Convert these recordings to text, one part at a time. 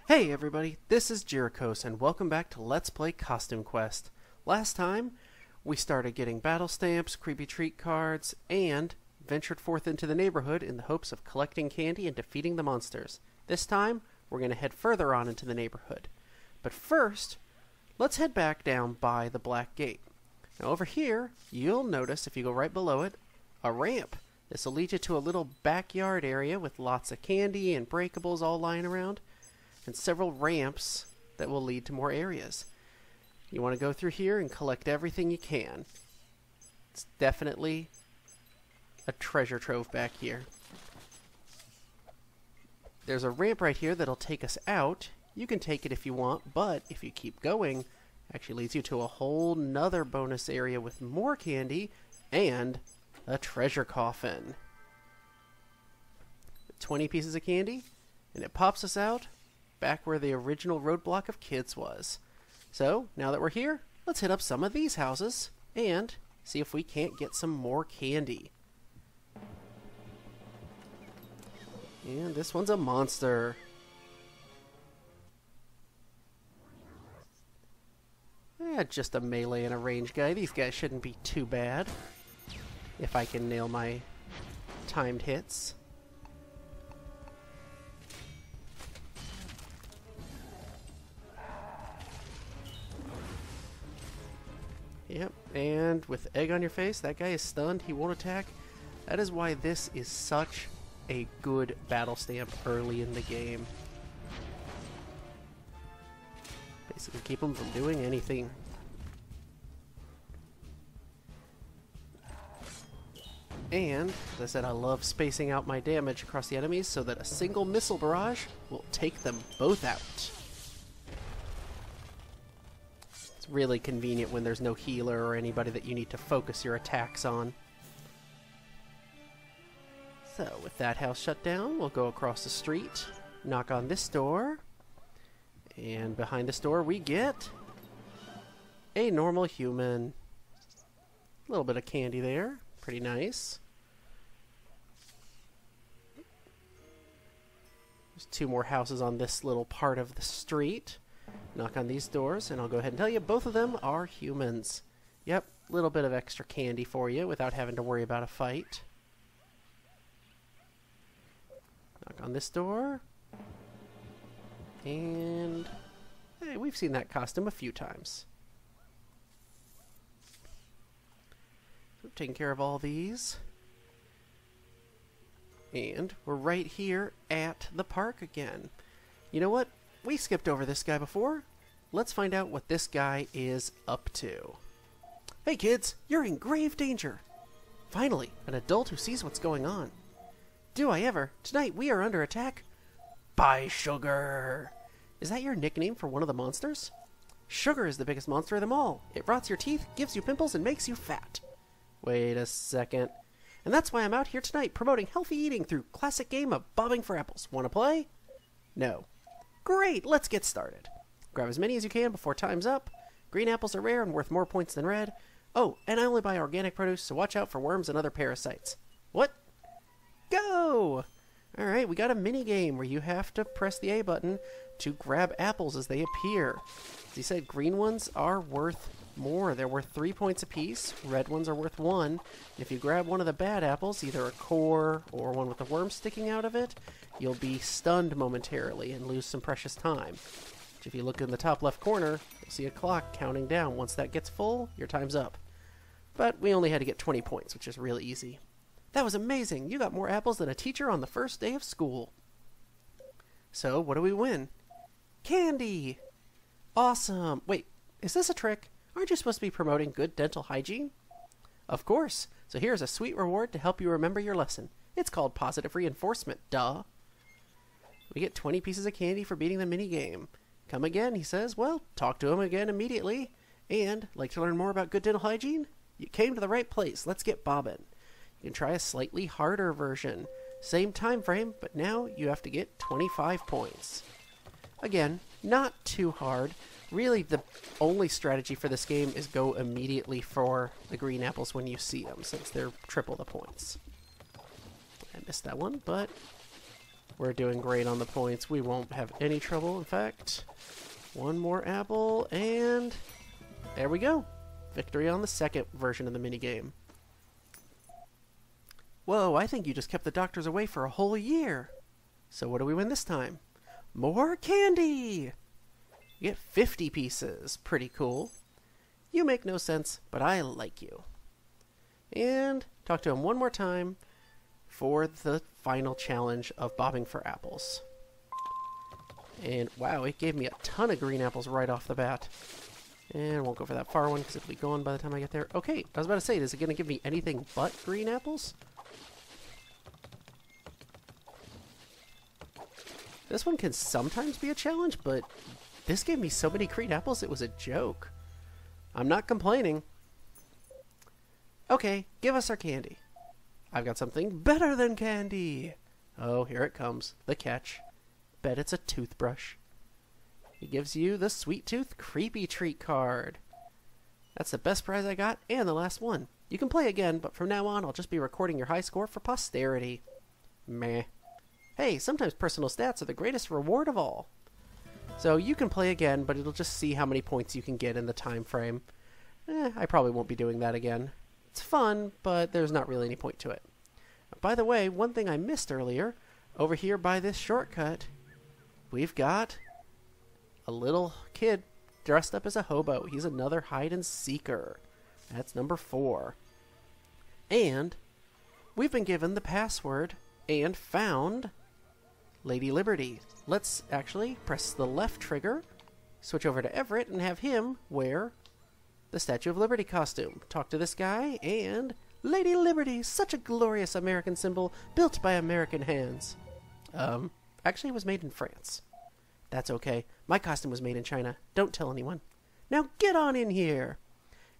Hey everybody, this is Jerichos and welcome back to Let's Play Costume Quest. Last time, we started getting battle stamps, creepy treat cards, and ventured forth into the neighborhood in the hopes of collecting candy and defeating the monsters. This time, we're going to head further on into the neighborhood. But first, let's head back down by the Black Gate. Now over here, you'll notice, if you go right below it, a ramp. This will lead you to a little backyard area with lots of candy and breakables all lying around, and several ramps that will lead to more areas. You want to go through here and collect everything you can. It's definitely a treasure trove back here. There's a ramp right here that'll take us out. You can take it if you want, but if you keep going, it actually leads you to a whole nother bonus area with more candy and a treasure coffin. 20 pieces of candy, and it pops us out back where the original roadblock of kids was. So, now that we're here, let's hit up some of these houses and see if we can't get some more candy. And this one's a monster. Just a melee and a range guy. These guys shouldn't be too bad if I can nail my timed hits. Yep, and with egg on your face, that guy is stunned, he won't attack. That is why this is such a good battle stamp early in the game. Basically keep him from doing anything. And, as I said, I love spacing out my damage across the enemies so that a single missile barrage will take them both out. Really convenient when there's no healer or anybody that you need to focus your attacks on. So, with that house shut down, we'll go across the street, knock on this door, and behind this door we get a normal human. A little bit of candy there, pretty nice. There's two more houses on this little part of the street. Knock on these doors, and I'll go ahead and tell you both of them are humans. Yep, a little bit of extra candy for you without having to worry about a fight. Knock on this door. And hey, we've seen that costume a few times. So taking care of all these. And we're right here at the park again. You know what? We skipped over this guy before. Let's find out what this guy is up to. Hey kids, you're in grave danger. Finally, an adult who sees what's going on. Do I ever? Tonight we are under attack by Sugar. Is that your nickname for one of the monsters? Sugar is the biggest monster of them all. It rots your teeth, gives you pimples, and makes you fat. Wait a second. And that's why I'm out here tonight promoting healthy eating through classic game of bobbing for apples. Wanna play? No. Great, let's get started. Grab as many as you can before time's up. Green apples are rare and worth more points than red. Oh, and I only buy organic produce, so watch out for worms and other parasites. What? Go! Alright, we got a mini game where you have to press the A button to grab apples as they appear. As he said, green ones are worth more. They're worth 3 points apiece. Red ones are worth 1. If you grab one of the bad apples, either a core or one with a worm sticking out of it, you'll be stunned momentarily and lose some precious time. If you look in the top left corner, you'll see a clock counting down. Once that gets full, your time's up. But we only had to get 20 points, which is really easy. That was amazing! You got more apples than a teacher on the first day of school. So, what do we win? Candy! Awesome! Wait, is this a trick? Aren't you supposed to be promoting good dental hygiene? Of course. So here's a sweet reward to help you remember your lesson. It's called positive reinforcement, duh. We get 20 pieces of candy for beating the mini-game. Come again, he says. Well, talk to him again immediately. And, like to learn more about good dental hygiene? You came to the right place. Let's get bobbin'. You can try a slightly harder version. Same time frame, but now you have to get 25 points. Again, not too hard. Really, the only strategy for this game is go immediately for the green apples when you see them, since they're triple the points. I missed that one, but We're doing great on the points. We won't have any trouble. In fact, one more apple, and there we go. Victory on the second version of the minigame. Whoa, I think you just kept the doctors away for a whole year. So what do we win this time? More candy! You get 50 pieces. Pretty cool. You make no sense, but I like you. And talk to him one more time for the final challenge of bobbing for apples. And wow, it gave me a ton of green apples right off the bat. And I won't go for that far one because it'll be gone by the time I get there. Okay, I was about to say, is it going to give me anything but green apples? This one can sometimes be a challenge, but this gave me so many green apples it was a joke. I'm not complaining. Okay, give us our candy. I've got something better than candy. Oh, here it comes. The catch. Bet it's a toothbrush. He gives you the Sweet Tooth Creepy Treat card. That's the best prize I got, and the last one. You can play again, but from now on, I'll just be recording your high score for posterity. Meh. Hey, sometimes personal stats are the greatest reward of all. So you can play again, but it'll just see how many points you can get in the time frame. I probably won't be doing that again. It's fun, but there's not really any point to it. By the way, one thing I missed earlier, over here by this shortcut, we've got a little kid dressed up as a hobo. He's another hide-and-seeker. That's number 4. And we've been given the password and found Lady Liberty. Let's actually press the left trigger, switch over to Everett, and have him wear the Statue of Liberty costume. Talk to this guy, and Lady Liberty, such a glorious American symbol built by American hands. Actually, it was made in France. That's okay. My costume was made in China. Don't tell anyone. Now get on in here.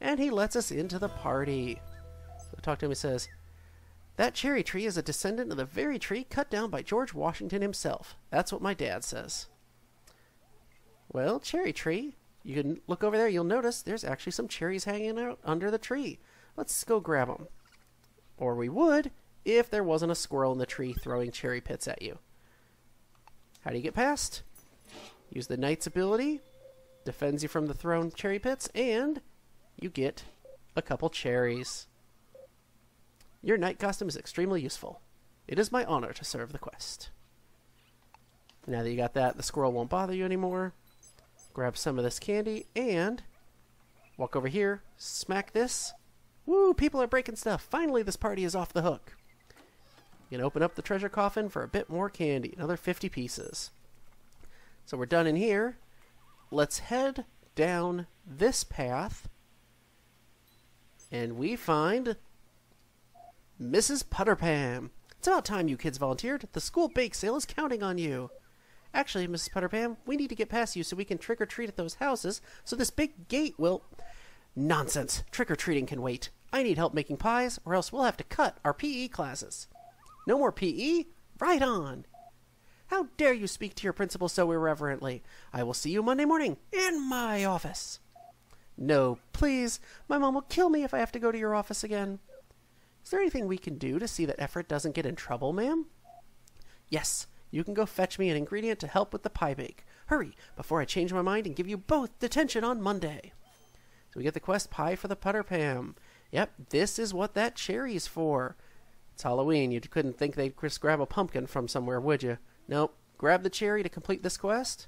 And he lets us into the party. So talk to him. He says, that cherry tree is a descendant of the very tree cut down by George Washington himself. That's what my dad says. Well, cherry tree. You can look over there. You'll notice there's actually some cherries hanging out under the tree. Let's go grab them. Or we would if there wasn't a squirrel in the tree throwing cherry pits at you. How do you get past? Use the knight's ability. Defends you from the thrown cherry pits. And you get a couple cherries. Your knight costume is extremely useful. It is my honor to serve the quest. Now that you got that, the squirrel won't bother you anymore. Grab some of this candy and walk over here. Smack this. Woo, people are breaking stuff. Finally, this party is off the hook. You can open up the treasure coffin for a bit more candy. Another 50 pieces. So we're done in here. Let's head down this path. And we find Mrs. Putterpam. It's about time you kids volunteered. The school bake sale is counting on you. Actually, Mrs. Putterpam, we need to get past you so we can trick-or-treat at those houses, so this big gate will... Nonsense. Trick-or-treating can wait. I need help making pies, or else we'll have to cut our PE classes. No more PE? Right on. How dare you speak to your principal so irreverently? I will see you Monday morning in my office. No, please. My mom will kill me if I have to go to your office again. Is there anything we can do to see that Everett doesn't get in trouble, ma'am? Yes. You can go fetch me an ingredient to help with the pie bake. Hurry, before I change my mind and give you both detention on Monday. So we get the quest pie for the Putterpam. Yep, this is what that cherry's for. It's Halloween. You couldn't think they'd just grab a pumpkin from somewhere, would you? Nope. Grab the cherry to complete this quest.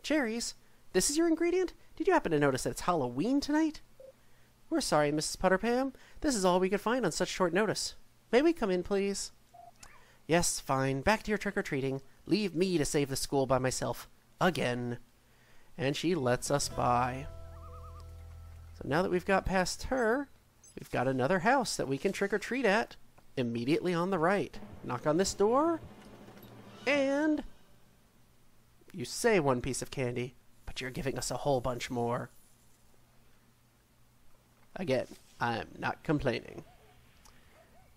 Cherries? This is your ingredient? Did you happen to notice that it's Halloween tonight? We're sorry, Mrs. Putterpam. This is all we could find on such short notice. May we come in, please? Yes, fine. Back to your trick-or-treating. Leave me to save the school by myself. Again. And she lets us by. So now that we've got past her, we've got another house that we can trick-or-treat at. Immediately on the right. Knock on this door. And you say one piece of candy, but you're giving us a whole bunch more. Again, I'm not complaining.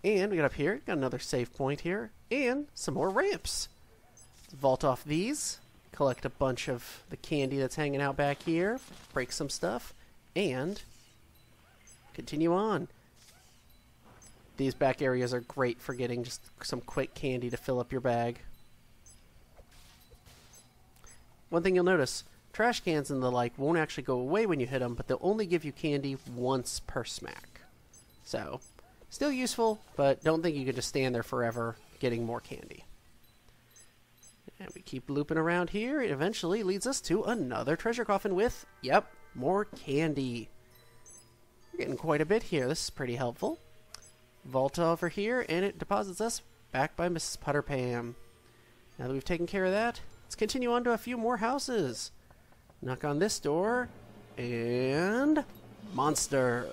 And we got up here, got another save point here, and some more ramps. Vault off these, collect a bunch of the candy that's hanging out back here, break some stuff, and continue on. These back areas are great for getting just some quick candy to fill up your bag. one thing you'll notice, trash cans and the like won't actually go away when you hit them, but they'll only give you candy once per smack. So, still useful, but don't think you can just stand there forever getting more candy. And we keep looping around here. It eventually leads us to another treasure coffin with, yep, more candy. We're getting quite a bit here. This is pretty helpful. Vault over here, and it deposits us back by Mrs. Putterpam. Now that we've taken care of that, let's continue on to a few more houses. Knock on this door, and monster.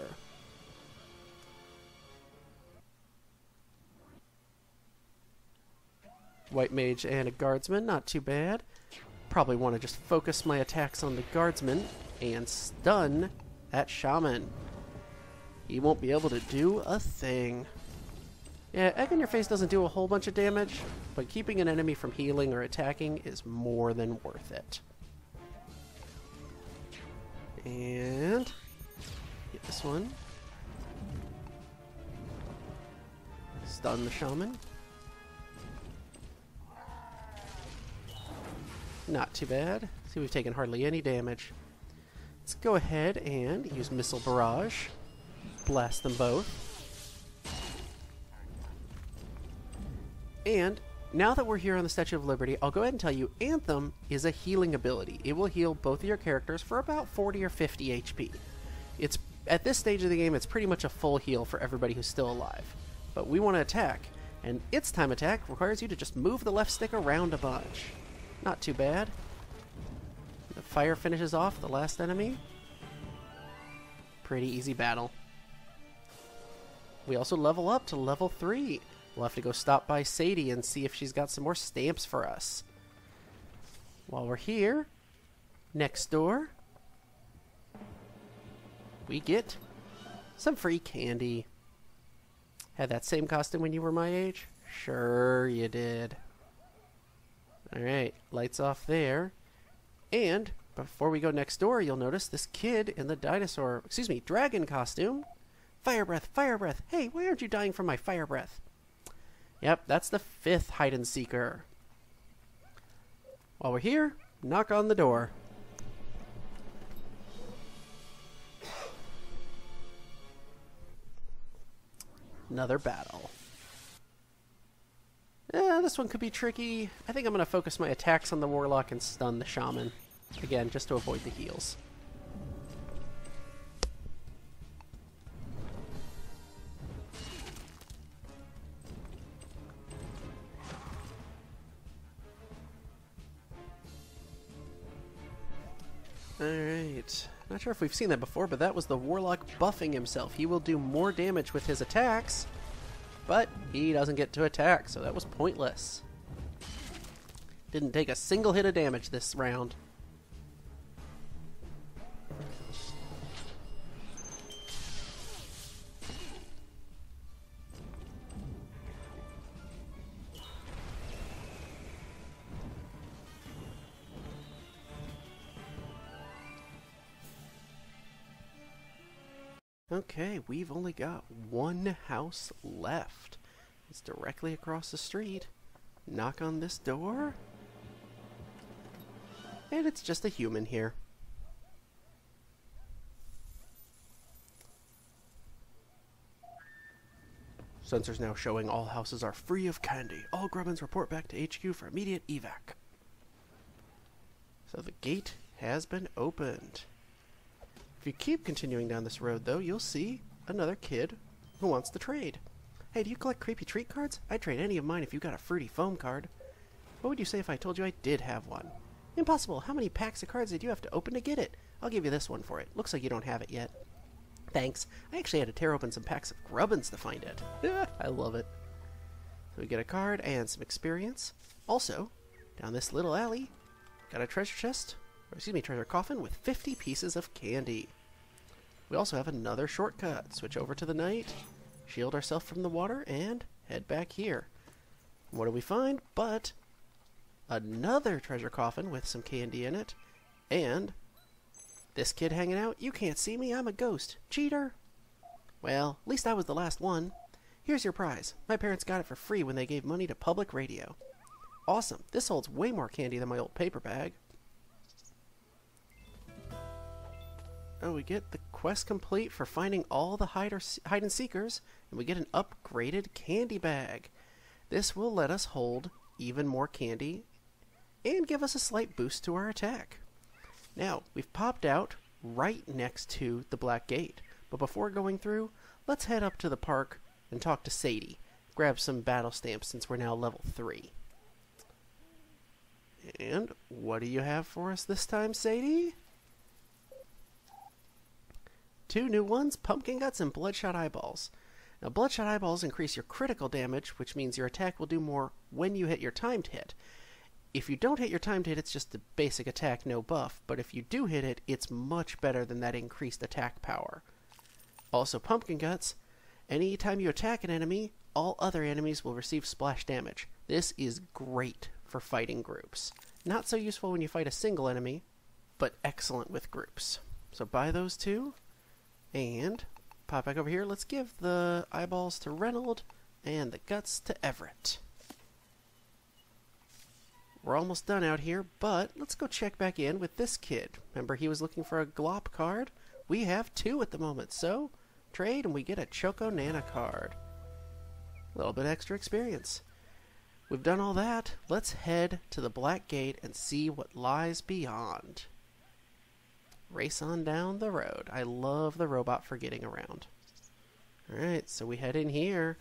White mage and a guardsman, not too bad. Probably want to just focus my attacks on the guardsman and stun that shaman. He won't be able to do a thing. Yeah, egg in your face doesn't do a whole bunch of damage, but keeping an enemy from healing or attacking is more than worth it. And get this one. Stun the shaman. Not too bad. See, we've taken hardly any damage. Let's go ahead and use Missile Barrage. Blast them both. And now that we're here on the Statue of Liberty, I'll go ahead and tell you, Anthem is a healing ability. It will heal both of your characters for about 40 or 50 HP. It's at this stage of the game, it's pretty much a full heal for everybody who's still alive. But we want to attack, and its time attack requires you to just move the left stick around a bunch. Not too bad. The fire finishes off the last enemy. Pretty easy battle. We also level up to level 3. We'll have to go stop by Sadie and see if she's got some more stamps for us. While we're here, next door, we get some free candy. Had that same costume when you were my age? Sure you did. Alright, lights off there. And before we go next door, you'll notice this kid in the dragon costume. Fire breath, fire breath. Hey, why aren't you dying from my fire breath? Yep, that's the 5th hide-and-seeker. While we're here, knock on the door. Another battle. This one could be tricky. I think I'm going to focus my attacks on the warlock and stun the shaman. Again, just to avoid the heals. Alright. Not sure if we've seen that before, but that was the warlock buffing himself. He will do more damage with his attacks, but he doesn't get to attack, so that was pointless. Didn't take a single hit of damage this round. Okay, we've only got one house left. It's directly across the street. Knock on this door. And it's just a human here. Sensors now showing all houses are free of candy. All Grubbins report back to HQ for immediate evac. So the gate has been opened. If you keep continuing down this road, though, you'll see another kid who wants to trade. Hey, do you collect creepy treat cards? I'd trade any of mine if you got a fruity foam card. What would you say if I told you I did have one? Impossible. How many packs of cards did you have to open to get it? I'll give you this one for it. Looks like you don't have it yet. Thanks. I actually had to tear open some packs of Grubbins to find it. I love it. So we get a card and some experience. Also, down this little alley, got a treasure chest. Treasure coffin with 50 pieces of candy. We also have another shortcut. Switch over to the night, shield ourselves from the water, and head back here. What do we find but another treasure coffin with some candy in it, and this kid hanging out. You can't see me, I'm a ghost. Cheater! Well, at least I was the last one. Here's your prize. My parents got it for free when they gave money to public radio. Awesome. This holds way more candy than my old paper bag. Oh, we get the quest complete for finding all the hide and seekers, and we get an upgraded candy bag. This will let us hold even more candy and give us a slight boost to our attack. Now, we've popped out right next to the Black Gate, but before going through, let's head up to the park and talk to Sadie. Grab some battle stamps since we're now level 3. And what do you have for us this time, Sadie? 2 new ones, Pumpkin Guts and Bloodshot Eyeballs. Now, Bloodshot Eyeballs increase your critical damage, which means your attack will do more when you hit your timed hit. If you don't hit your timed hit, it's just a basic attack, no buff. But if you do hit it, it's much better than that increased attack power. Also, Pumpkin Guts. Anytime you attack an enemy, all other enemies will receive splash damage. This is great for fighting groups. Not so useful when you fight a single enemy, but excellent with groups. So buy those 2. And pop back over here. Let's give the eyeballs to Reynold and the guts to Everett. We're almost done out here, but let's go check back in with this kid. Remember, he was looking for a Glop card? We have 2 at the moment, so trade and we get a Choco Nana card. A little bit extra experience. We've done all that. Let's head to the Black Gate and see what lies beyond. Race on down the road. I love the robot for getting around. Alright, so we head in here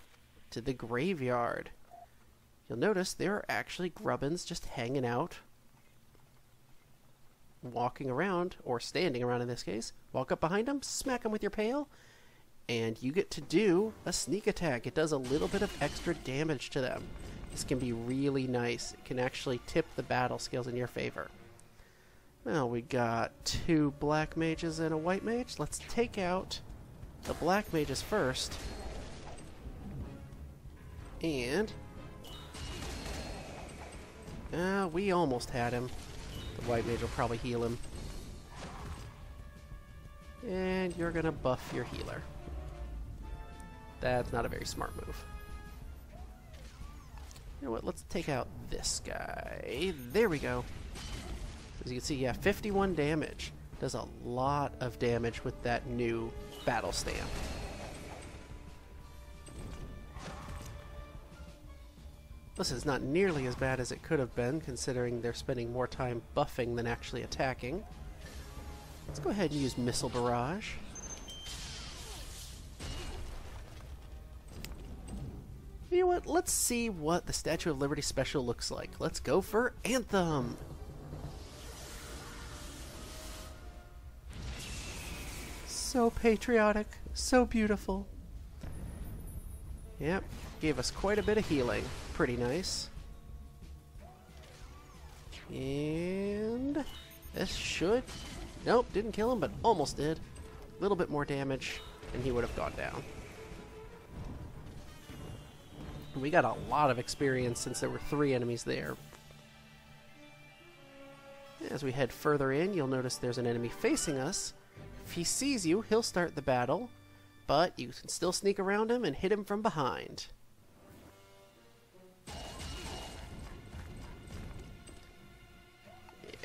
to the graveyard. You'll notice there are actually grubbins just hanging out, walking around, or standing around in this case. Walk up behind them, smack them with your pail, and you get to do a sneak attack. It does a little bit of extra damage to them. This can be really nice. It can actually tip the battle skills in your favor. Well, we got 2 black mages and a white mage. Let's take out the black mages first. And we almost had him. The white mage will probably heal him. And you're gonna buff your healer. That's not a very smart move. You know what, let's take out this guy. There we go. As you can see, yeah, 51 damage. Does a lot of damage with that new battle stamp. This is not nearly as bad as it could have been, considering they're spending more time buffing than actually attacking. Let's go ahead and use Missile Barrage. You know what? Let's see what the Statue of Liberty special looks like. Let's go for Anthem! So patriotic, so beautiful. Yep, gave us quite a bit of healing. Pretty nice. And this should... Nope, didn't kill him, but almost did. A little bit more damage, and he would have gone down. We got a lot of experience since there were 3 enemies there. As we head further in, you'll notice there's an enemy facing us. If he sees you, he'll start the battle, but you can still sneak around him and hit him from behind.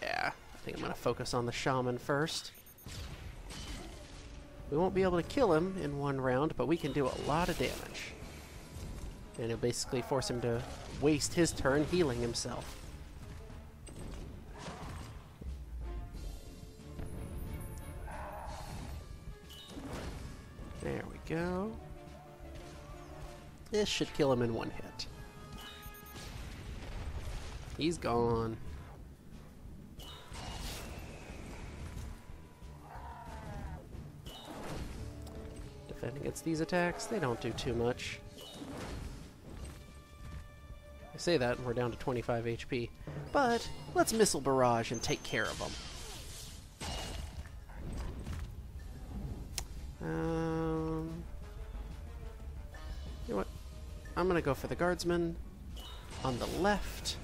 Yeah, I think I'm going to focus on the shaman first. We won't be able to kill him in one round, but we can do a lot of damage. And it'll basically force him to waste his turn healing himself. There we go. This should kill him in one hit. He's gone. Defend against these attacks, they don't do too much. I say that and we're down to 25 HP. But let's Missile Barrage and take care of them. You know what? I'm gonna go for the guardsman on the left.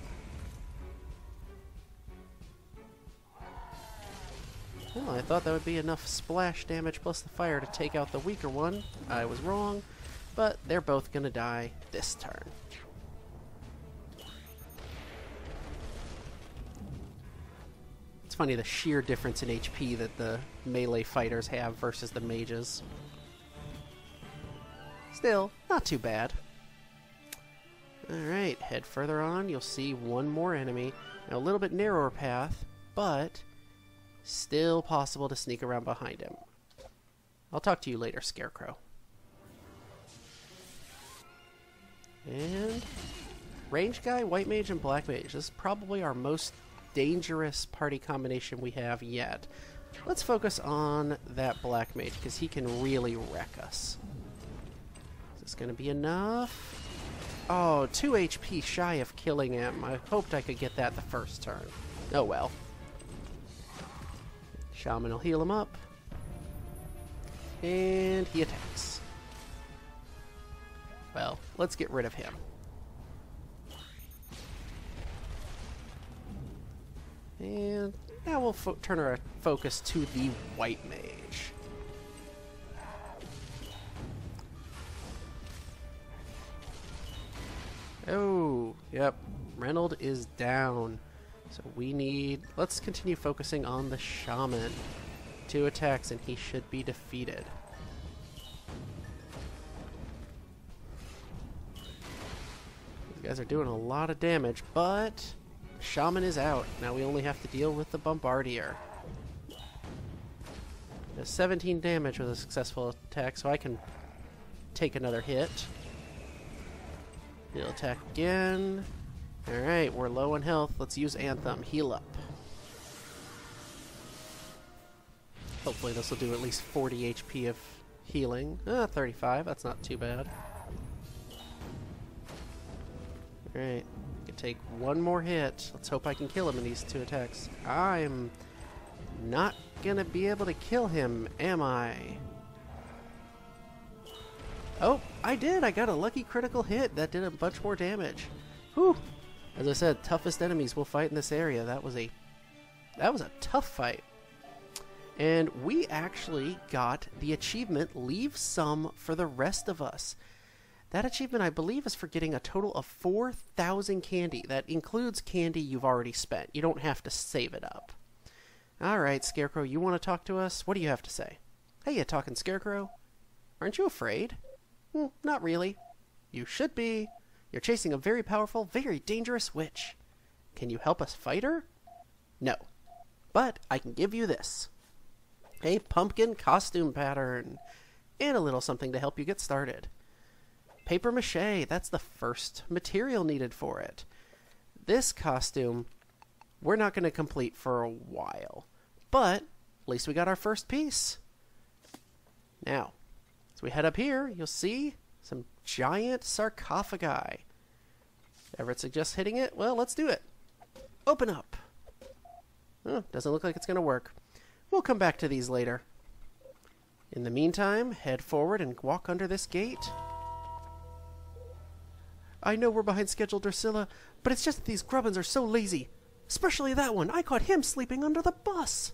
Well, I thought that would be enough splash damage plus the fire to take out the weaker one. I was wrong, but they're both gonna die this turn. It's funny the sheer difference in HP that the melee fighters have versus the mages. Still, not too bad. Alright, head further on, you'll see one more enemy. Now, a little bit narrower path, but still possible to sneak around behind him. I'll talk to you later, Scarecrow. And range guy, white mage, and black mage. This is probably our most dangerous party combination we have yet. Let's focus on that black mage, because he can really wreck us. Is this going to be enough? Oh, 2 HP shy of killing him. I hoped I could get that the first turn. Oh well. Shaman will heal him up. And he attacks. Well, let's get rid of him. And now we'll turn our focus to the white mage. Oh, yep. Reynold is down. So we need... Let's continue focusing on the shaman. 2 attacks and he should be defeated. These guys are doing a lot of damage, but shaman is out. Now we only have to deal with the bombardier. Does 17 damage with a successful attack, so I can take another hit. He'll attack again. Alright, we're low on health. Let's use Anthem. Heal up. Hopefully this will do at least 40 HP of healing. 35. That's not too bad. Alright. Can take one more hit. Let's hope I can kill him in these 2 attacks. I'm not gonna be able to kill him, am I? Oh, I did! I got a lucky critical hit. That did a bunch more damage. Whew! As I said, toughest enemies we'll fight in this area. That was a tough fight. And we actually got the achievement, Leave Some for the Rest of Us. That achievement, I believe, is for getting a total of 4,000 candy. That includes candy you've already spent. You don't have to save it up. Alright, Scarecrow, you want to talk to us? What do you have to say? Hey, you talking Scarecrow? Aren't you afraid? Not really. You should be. You're chasing a very powerful, very dangerous witch. Can you help us fight her? No. But I can give you this. A pumpkin costume pattern. And a little something to help you get started. Paper mache, that's the first material needed for it. This costume, we're not going to complete for a while. But at least we got our first piece. Now, as we head up here, you'll see some giant sarcophagi. Everett suggests hitting it? Well, let's do it. Open up. Doesn't look like it's going to work. We'll come back to these later. In the meantime, head forward and walk under this gate. I know we're behind schedule, Drusilla, but it's just that these grubbins are so lazy. Especially that one. I caught him sleeping under the bus.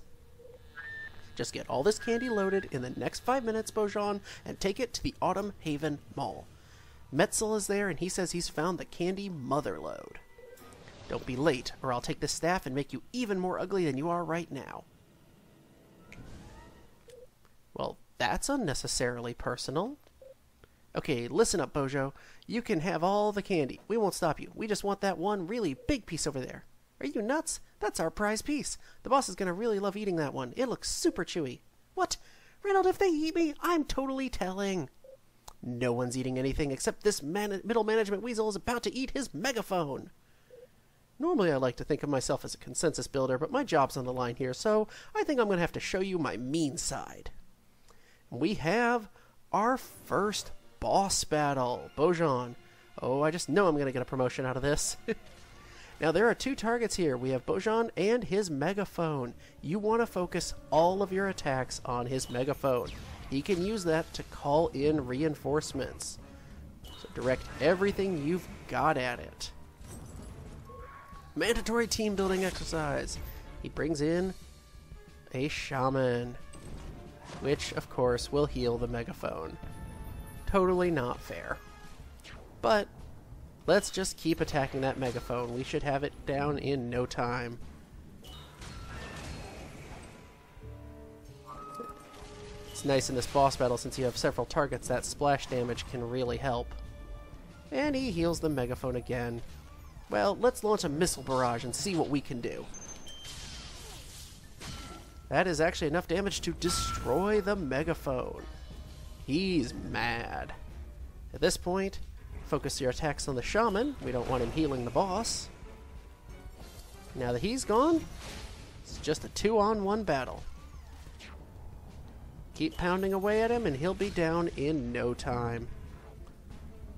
Just get all this candy loaded in the next 5 minutes, Bojan, and take it to the Autumn Haven Mall. Metzel is there, and he says he's found the candy motherlode. Don't be late, or I'll take the staff and make you even more ugly than you are right now. Well, that's unnecessarily personal. Okay, listen up, Bojo. You can have all the candy. We won't stop you. We just want that one really big piece over there. Are you nuts? That's our prize piece. The boss is going to really love eating that one. It looks super chewy. What? Reynold, if they eat me, I'm totally telling. No one's eating anything except this middle management weasel is about to eat his megaphone. Normally I like to think of myself as a consensus builder, but my job's on the line here, so I think I'm going to have to show you my mean side. We have our first boss battle. Bojan. Oh, I just know I'm going to get a promotion out of this. Now, there are 2 targets here. We have Bojan and his megaphone. You want to focus all of your attacks on his megaphone. He can use that to call in reinforcements. So direct everything you've got at it. Mandatory team building exercise. He brings in a shaman, which, of course, will heal the megaphone. Totally not fair. But let's just keep attacking that megaphone. We should have it down in no time. It's nice in this boss battle, since you have several targets, that splash damage can really help. And he heals the megaphone again. Well, let's launch a missile barrage and see what we can do. That is actually enough damage to destroy the megaphone. He's mad. At this point, focus your attacks on the shaman. We don't want him healing the boss. Now that he's gone, it's just a 2-on-1 battle. Keep pounding away at him and he'll be down in no time.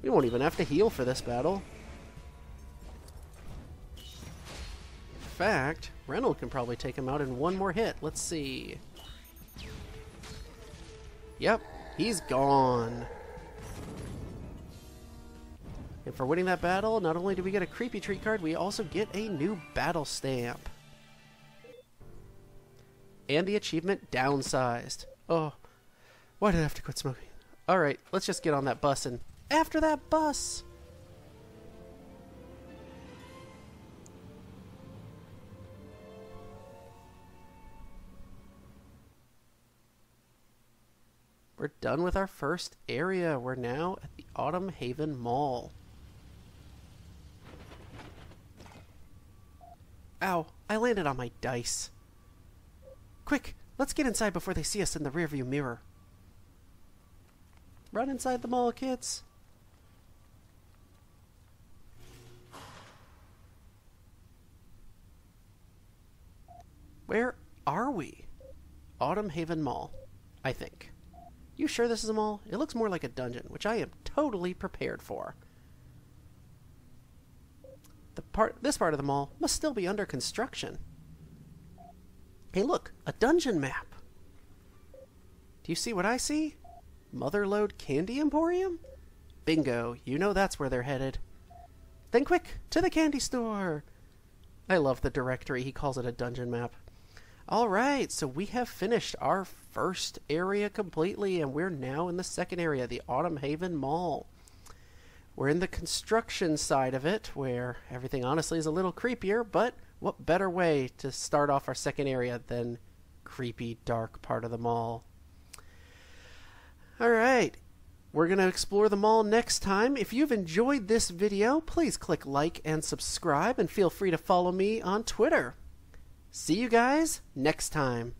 We won't even have to heal for this battle. In fact, Wren can probably take him out in one more hit. Let's see. Yep, he's gone. And for winning that battle, not only do we get a creepy treat card, we also get a new battle stamp. And the achievement Downsized. Oh, why did I have to quit smoking? Alright, let's just get on that bus and after that bus! We're done with our first area. We're now at the Autumn Haven Mall. Ow, I landed on my dice. Quick, let's get inside before they see us in the rearview mirror. Run inside the mall, kids. Where are we? Autumn Haven Mall, I think. You sure this is a mall? It looks more like a dungeon, which I am totally prepared for. This part of the mall must still be under construction. Hey look, a dungeon map. Do you see what I see? Motherlode Candy Emporium? Bingo, you know that's where they're headed. Then quick, to the candy store! I love the directory, he calls it a dungeon map. Alright, so we have finished our first area completely, and we're now in the second area, the Autumn Haven Mall. We're in the construction side of it, where everything honestly is a little creepier, but what better way to start off our second area than creepy, dark part of the mall? Alright, we're going to explore the mall next time. If you've enjoyed this video, please click like and subscribe, and feel free to follow me on Twitter. See you guys next time.